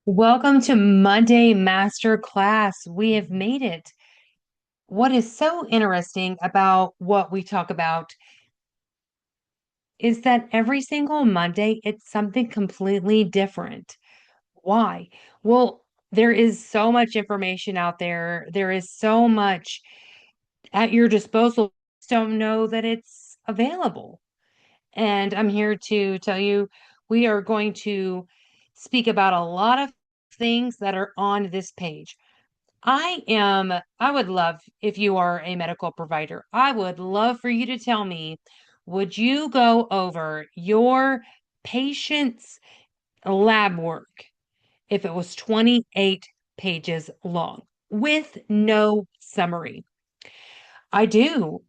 Welcome to Monday Masterclass. We have made it. What is so interesting about what we talk about is that every single Monday, it's something completely different. Why? Well, there is so much information out there. There is so much at your disposal. Just don't know that it's available. And I'm here to tell you we are going to speak about a lot of things that are on this page. I would love if you are a medical provider, I would love for you to tell me, would you go over your patient's lab work if it was 28 pages long with no summary? I do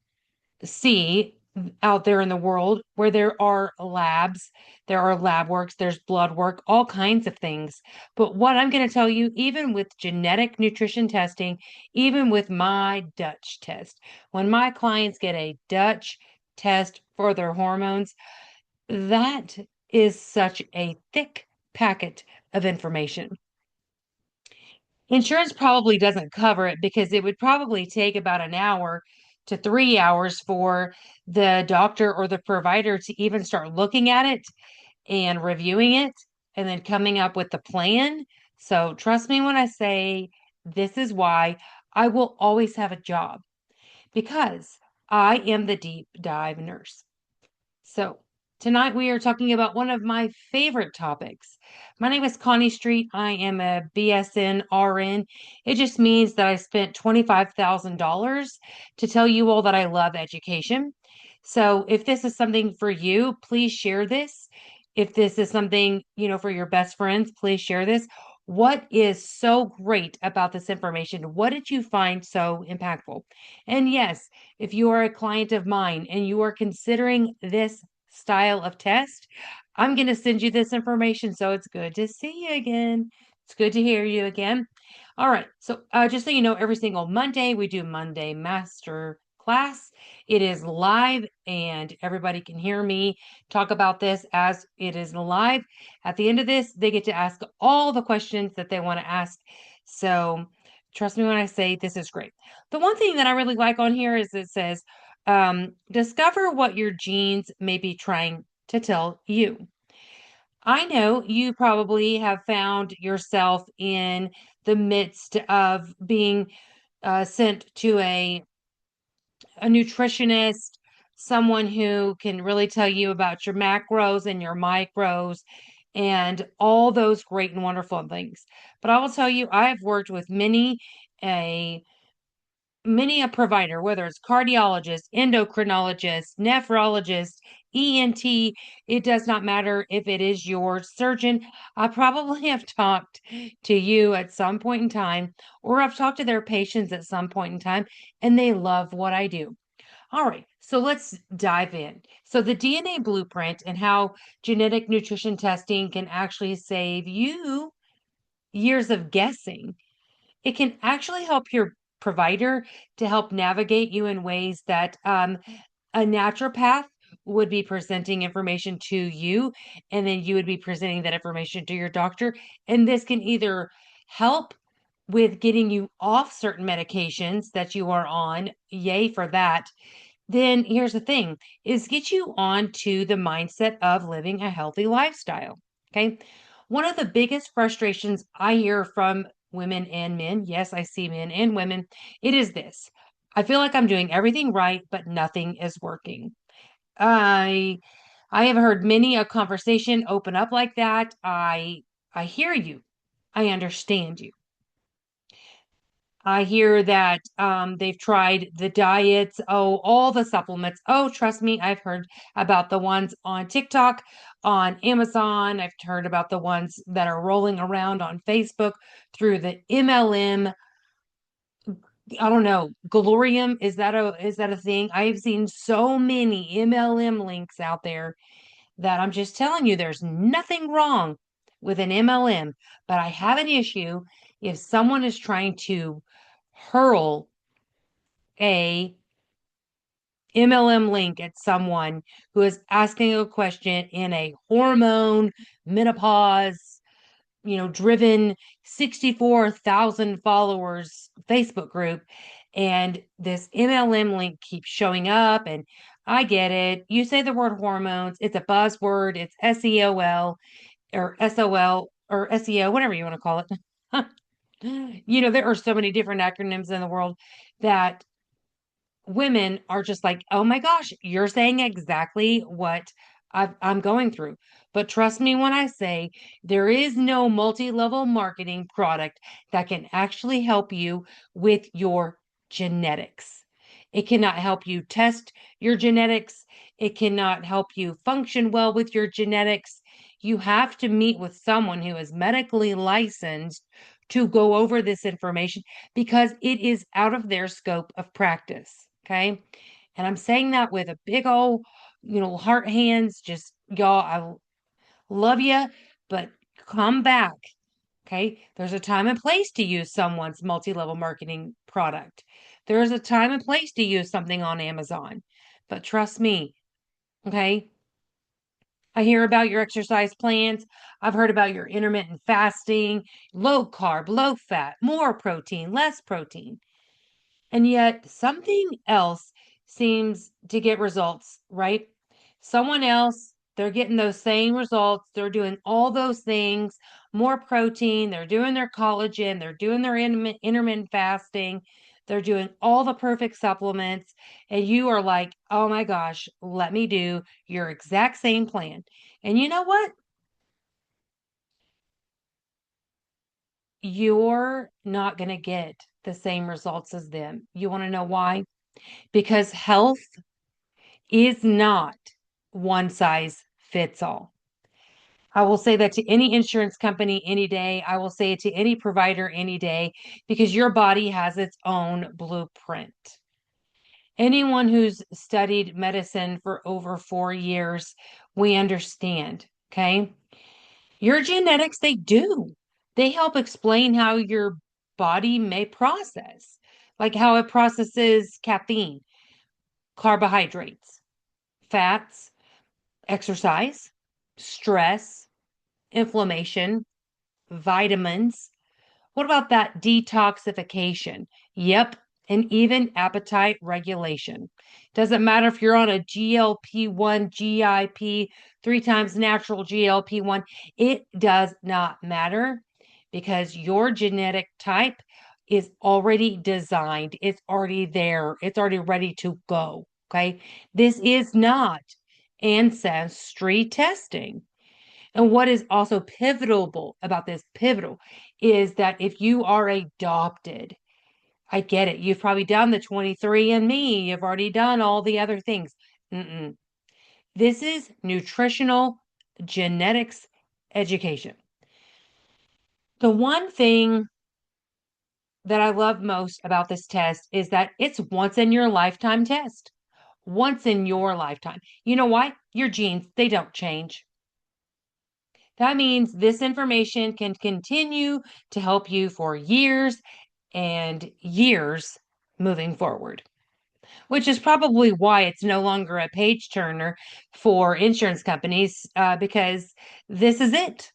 see out there in the world where there are labs, there are lab works, there's blood work, all kinds of things. But what I'm going to tell you, even with genetic nutrition testing, even with my Dutch test, when my clients get a Dutch test for their hormones, that is such a thick packet of information. Insurance probably doesn't cover it because it would probably take about an hour to 3 hours for the doctor or the provider to even start looking at it and reviewing it and then coming up with the plan. So trust me when I say this is why I will always have a job because I am the deep dive nurse. So, tonight we are talking about one of my favorite topics. My name is Connie Street. I am a BSN RN. It just means that I spent $25,000 to tell you all that I love education. So, if this is something for you, please share this. If this is something, for your best friends, please share this. What is so great about this information? What did you find so impactful? And yes, if you are a client of mine and you are considering this style of test, I'm going to send you this information. So it's good to see you again. It's good to hear you again. All right. So just so you know, every single Monday we do Monday Master Class. It is live and everybody can hear me talk about this as it is live. At the end of this, they get to ask all the questions that they want to ask. So trust me when I say this is great. The one thing that I really like on here is it says, discover what your genes may be trying to tell you. I know you probably have found yourself in the midst of being sent to a nutritionist, someone who can really tell you about your macros and your micros and all those great and wonderful things. But I will tell you, I've worked with a many a provider, whether it's cardiologist, endocrinologist, nephrologist, ENT, it does not matter if it is your surgeon. I probably have talked to you at some point in time, or I've talked to their patients at some point in time, and they love what I do. All right, so let's dive in. So, the DNA blueprint and how genetic nutrition testing can actually save you years of guessing. It can actually help your provider to help navigate you in ways that a naturopath would be presenting information to you, and then you would be presenting that information to your doctor. And this can either help with getting you off certain medications that you are on, yay for that. Then here's the thing is get you on to the mindset of living a healthy lifestyle. Okay. One of the biggest frustrations I hear from women and men, yes, I see men and women, it is this. I feel like I'm doing everything right, but nothing is working. I I have heard many a conversation open up like that. I hear you. I understand you. I hear that they've tried the diets, oh, all the supplements. Oh, trust me, I've heard about the ones on TikTok, on Amazon. I've heard about the ones that are rolling around on Facebook through the MLM. I don't know, Galorium, is that a thing? I've seen so many MLM links out there that I'm just telling you there's nothing wrong with an MLM, but I have an issue if someone is trying to hurl a MLM link at someone who is asking a question in a hormone, menopause, driven 64,000 followers Facebook group, and this MLM link keeps showing up. And I get it. You say the word hormones, it's a buzzword, it's SEOL or SOL or SEO, whatever you want to call it. There are so many different acronyms in the world that women are just like, oh my gosh, you're saying exactly what I'm going through. But trust me when I say there is no multi-level marketing product that can actually help you with your genetics. It cannot help you test your genetics. It cannot help you function well with your genetics. You have to meet with someone who is medically licensed to go over this information because it is out of their scope of practice. Okay. And I'm saying that with a big old, heart hands. Just y'all, I love you, but come back. Okay. There's a time and place to use someone's multi level marketing product. There's a time and place to use something on Amazon. But trust me. Okay. I hear about your exercise plans. I've heard about your intermittent fasting, low carb, low fat, more protein, less protein. And yet something else seems to get results, right? Someone else, they're getting those same results. They're doing all those things, more protein, they're doing their collagen, they're doing their intermittent fasting, they're doing all the perfect supplements. And you are like, oh my gosh, let me do your exact same plan. And you know what? You're not going to get the same results as them. You want to know why? Because health is not one size fits all. I will say that to any insurance company any day. I will say it to any provider any day because your body has its own blueprint. Anyone who's studied medicine for over 4 years, we understand. Okay. Your genetics, they do. They help explain how your body may process, like how it processes caffeine, carbohydrates, fats, exercise, stress, inflammation, vitamins. What about that detoxification? Yep. And even appetite regulation. Doesn't matter if you're on a GLP-1, GIP, three times natural GLP-1. It does not matter because your genetic type is already designed. It's already there. It's already ready to go. Okay. This is not ancestry testing. And what is also pivotal about this, pivotal, is that if you are adopted, I get it. You've probably done the 23andMe. You've already done all the other things. Mm-mm. This is nutritional genetics education. The one thing that I love most about this test is that it's once in your lifetime test. Once in your lifetime. You know why? Your genes, they don't change. That means this information can continue to help you for years and years moving forward, which is probably why it's no longer a page turner for insurance companies because this is it.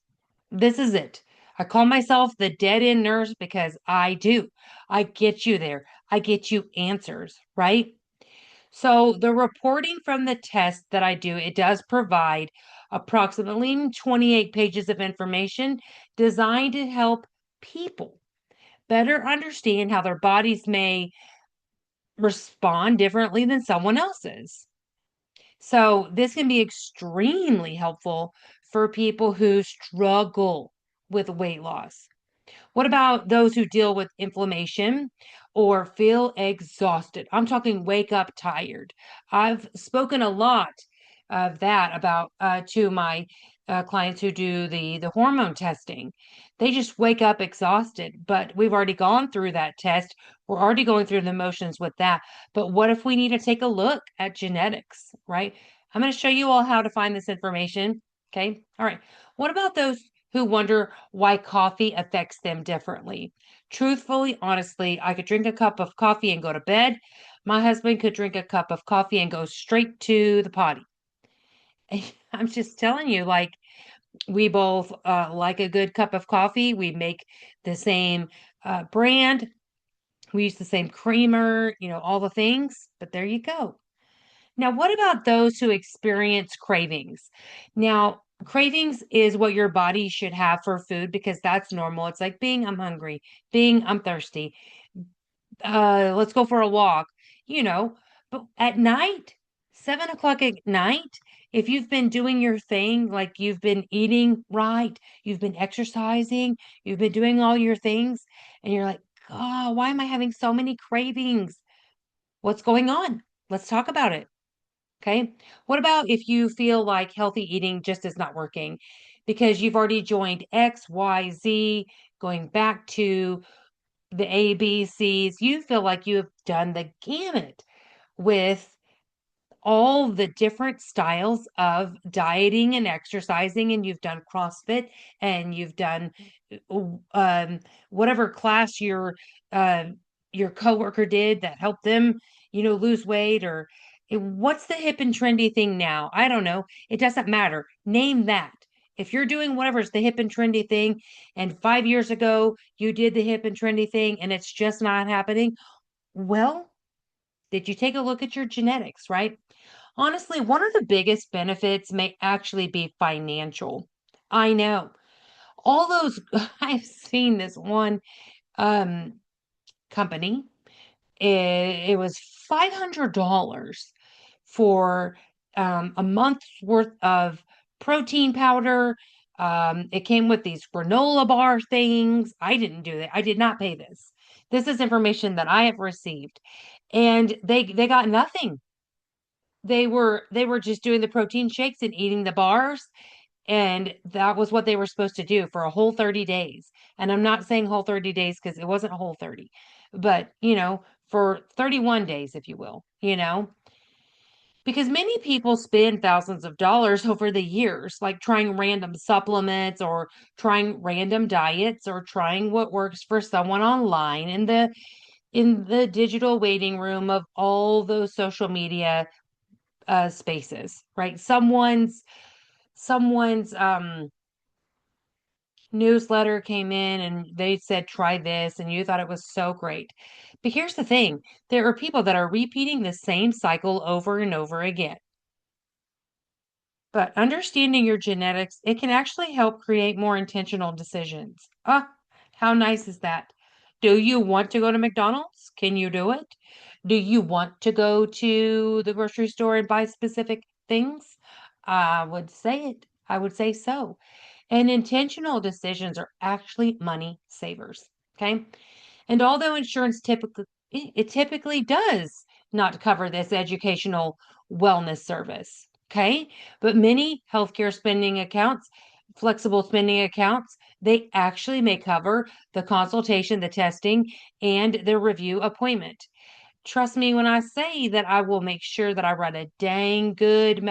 This is it. I call myself the dead end nurse because I do. I get you there. I get you answers, right? So the reporting from the test that I do, it does provide approximately 28 pages of information designed to help people better understand how their bodies may respond differently than someone else's. So this can be extremely helpful for people who struggle with weight loss. What about those who deal with inflammation or feel exhausted? I'm talking wake up tired. I've spoken a lot of that about to my clients who do the hormone testing. They just wake up exhausted, but we've already gone through that test. We're already going through the motions with that. But what if we need to take a look at genetics, right? I'm going to show you all how to find this information. Okay. All right. What about those who wonder why coffee affects them differently? Truthfully, honestly, I could drink a cup of coffee and go to bed. My husband could drink a cup of coffee and go straight to the potty. I'm just telling you, like, We both like a good cup of coffee. We make the same brand. We use the same creamer, all the things. But there you go. Now, what about those who experience cravings? Now, cravings is what your body should have for food because that's normal. It's like being I'm hungry, being I'm thirsty. Let's go for a walk, you know. But at night, 7 o'clock at night, if you've been doing your thing, like you've been eating right, you've been exercising, you've been doing all your things, and you're like, oh, why am I having so many cravings? What's going on? Let's talk about it. Okay. What about if you feel like healthy eating just is not working because you've already joined X, Y, Z, going back to the A, B, C's? You feel like you have done the gamut with all the different styles of dieting and exercising, and you've done CrossFit and you've done um, whatever class uh, your coworker did that helped them, lose weight or what's the hip and trendy thing now? I don't know. It doesn't matter. Name that. If you're doing whatever's the hip and trendy thing, and 5 years ago you did the hip and trendy thing and it's just not happening, well, did you take a look at your genetics, right? Honestly, one of the biggest benefits may actually be financial. I know. All those I've seen this one um company. It was $500 for a month's worth of protein powder. It came with these granola bar things. I didn't do that. I did not pay this. This is information that I have received. And they got nothing. They were just doing the protein shakes and eating the bars, and that was what they were supposed to do for a whole 30 days. And I'm not saying whole 30 days because it wasn't whole 30, but for 31 days, if you will, because many people spend thousands of dollars over the years, like trying random supplements or trying random diets or trying what works for someone online in the digital waiting room of all those social media spaces, right? Someone's newsletter came in and they said try this and you thought it was so great. But here's the thing, there are people that are repeating the same cycle over and over again. But understanding your genetics, it can actually help create more intentional decisions. Ah, how nice is that? Do you want to go to McDonald's? Can you do it? Do you want to go to the grocery store and buy specific things? I would say it. I would say so. And intentional decisions are actually money savers. Okay. And although insurance typically does not cover this educational wellness service, okay? But many healthcare spending accounts, flexible spending accounts, they actually may cover the consultation, the testing, and the review appointment. Trust me when I say that I will make sure that I write a dang good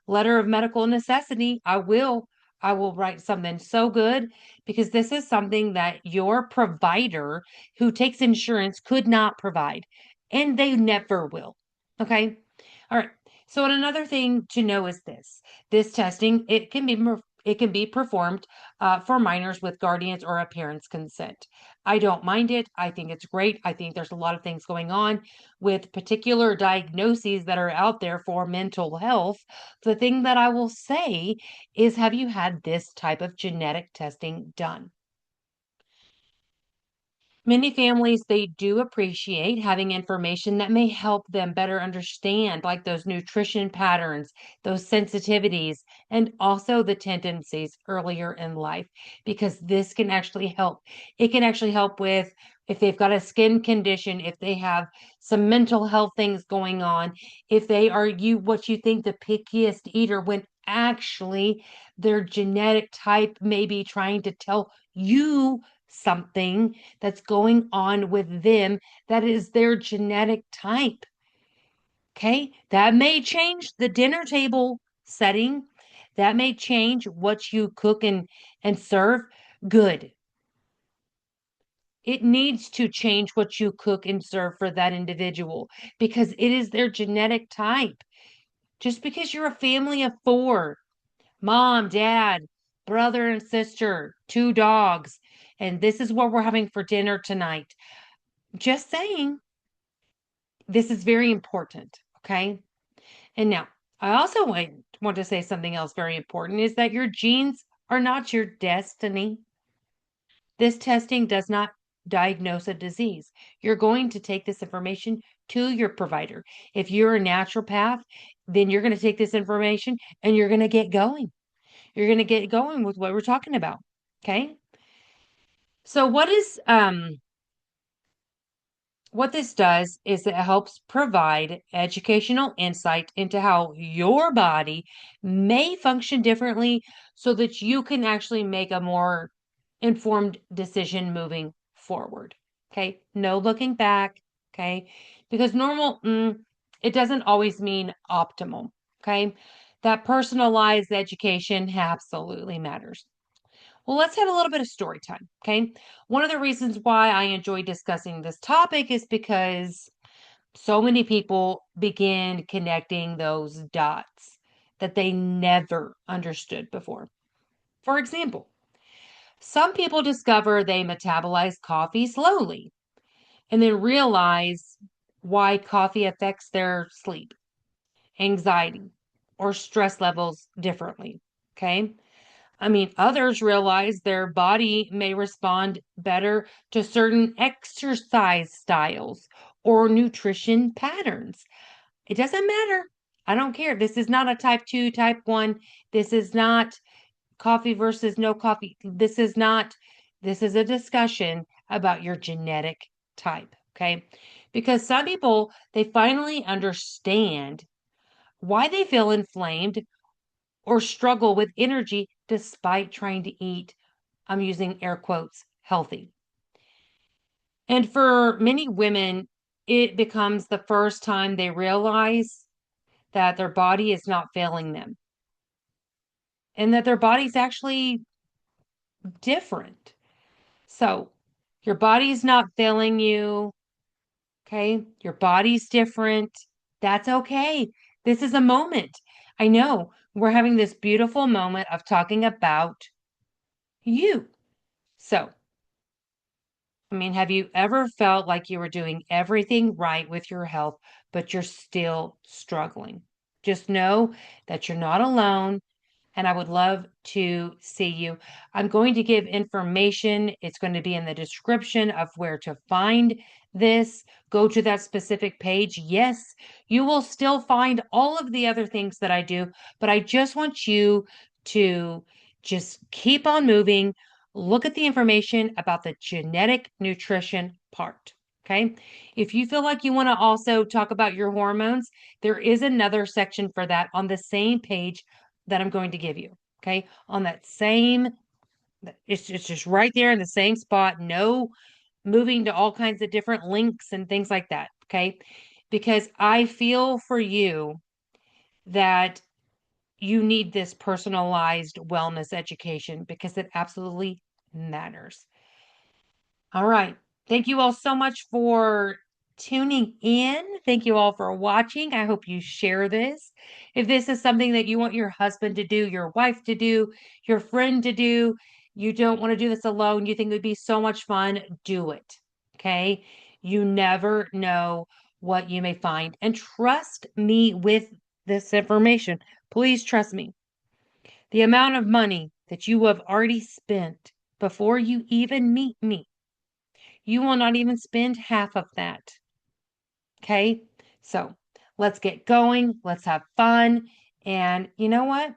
letter of medical necessity. I will. I will write something so good because this is something that your provider who takes insurance could not provide, and they never will. Okay. All right. So, and another thing to know is this testing, it can be performed for minors with guardians or a parent's consent. I don't mind it. I think it's great. I think there's a lot of things going on with particular diagnoses that are out there for mental health. The thing that I will say is, have you had this type of genetic testing done? Many families, they do appreciate having information that may help them better understand, like those nutrition patterns, those sensitivities, and also the tendencies earlier in life, because this can actually help. It can actually help with if they've got a skin condition, if they have some mental health things going on, if they are what you think the pickiest eater when actually their genetic type may be trying to tell you something that's going on with them that is their genetic type. Okay. That may change the dinner table setting. That may change what you cook and serve. Good. It needs to change what you cook and serve for that individual because it is their genetic type. Just because you're a family of four, Mom, dad, brother and sister, two dogs, and this is what we're having for dinner tonight. Just saying, this is very important, okay? And now, I also want to say something else very important is that your genes are not your destiny. This testing does not diagnose a disease. You're going to take this information to your provider. If you're a naturopath, then you're going to take this information and you're going to get going. You're going to get going with what we're talking about. Okay. So what this does is it helps provide educational insight into how your body may function differently so that you can actually make a more informed decision moving forward. Okay. No looking back. Okay. Because it doesn't always mean optimal. Okay. That personalized education absolutely matters. Well, let's have a little bit of story time. Okay. One of the reasons why I enjoy discussing this topic is because so many people begin connecting those dots that they never understood before. For example, some people discover they metabolize coffee slowly and then realize why coffee affects their sleep, anxiety, or stress levels differently. Okay. I mean, others realize their body may respond better to certain exercise styles or nutrition patterns. It doesn't matter. I don't care. This is not a type 2, type 1. This is not coffee versus no coffee. This is a discussion about your genetic type. Okay. Because some people, they finally understand why they feel inflamed or struggle with energy despite trying to eat, I'm using air quotes, healthy. And for many women, it becomes the first time they realize that their body is not failing them and that their body's actually different. So your body's not failing you. Okay. Your body's different. That's okay. This is a moment. I know we're having this beautiful moment of talking about you. So, I mean, have you ever felt like you were doing everything right with your health, but you're still struggling? Just know that you're not alone, and I would love to see you. I'm going to give information. It's going to be in the description of where to find this. Go to that specific page. Yes, you will still find all of the other things that I do, but I just want you to just keep on moving. Look at the information about the genetic nutrition part. Okay. If you feel like you want to also talk about your hormones, there is another section for that on the same page that I'm going to give you. Okay. On that same, it's just right there in the same spot. No moving to all kinds of different links and things like that. Okay. Because I feel for you that you need this personalized wellness education because it absolutely matters. All right. Thank you all so much for tuning in. Thank you all for watching. I hope you share this. If this is something that you want your husband to do, your wife to do, your friend to do, you don't want to do this alone, you think it would be so much fun, do it. Okay. You never know what you may find. And trust me with this information. Please trust me. The amount of money that you have already spent before you even meet me, you will not even spend half of that. Okay. So let's get going. Let's have fun. And you know what?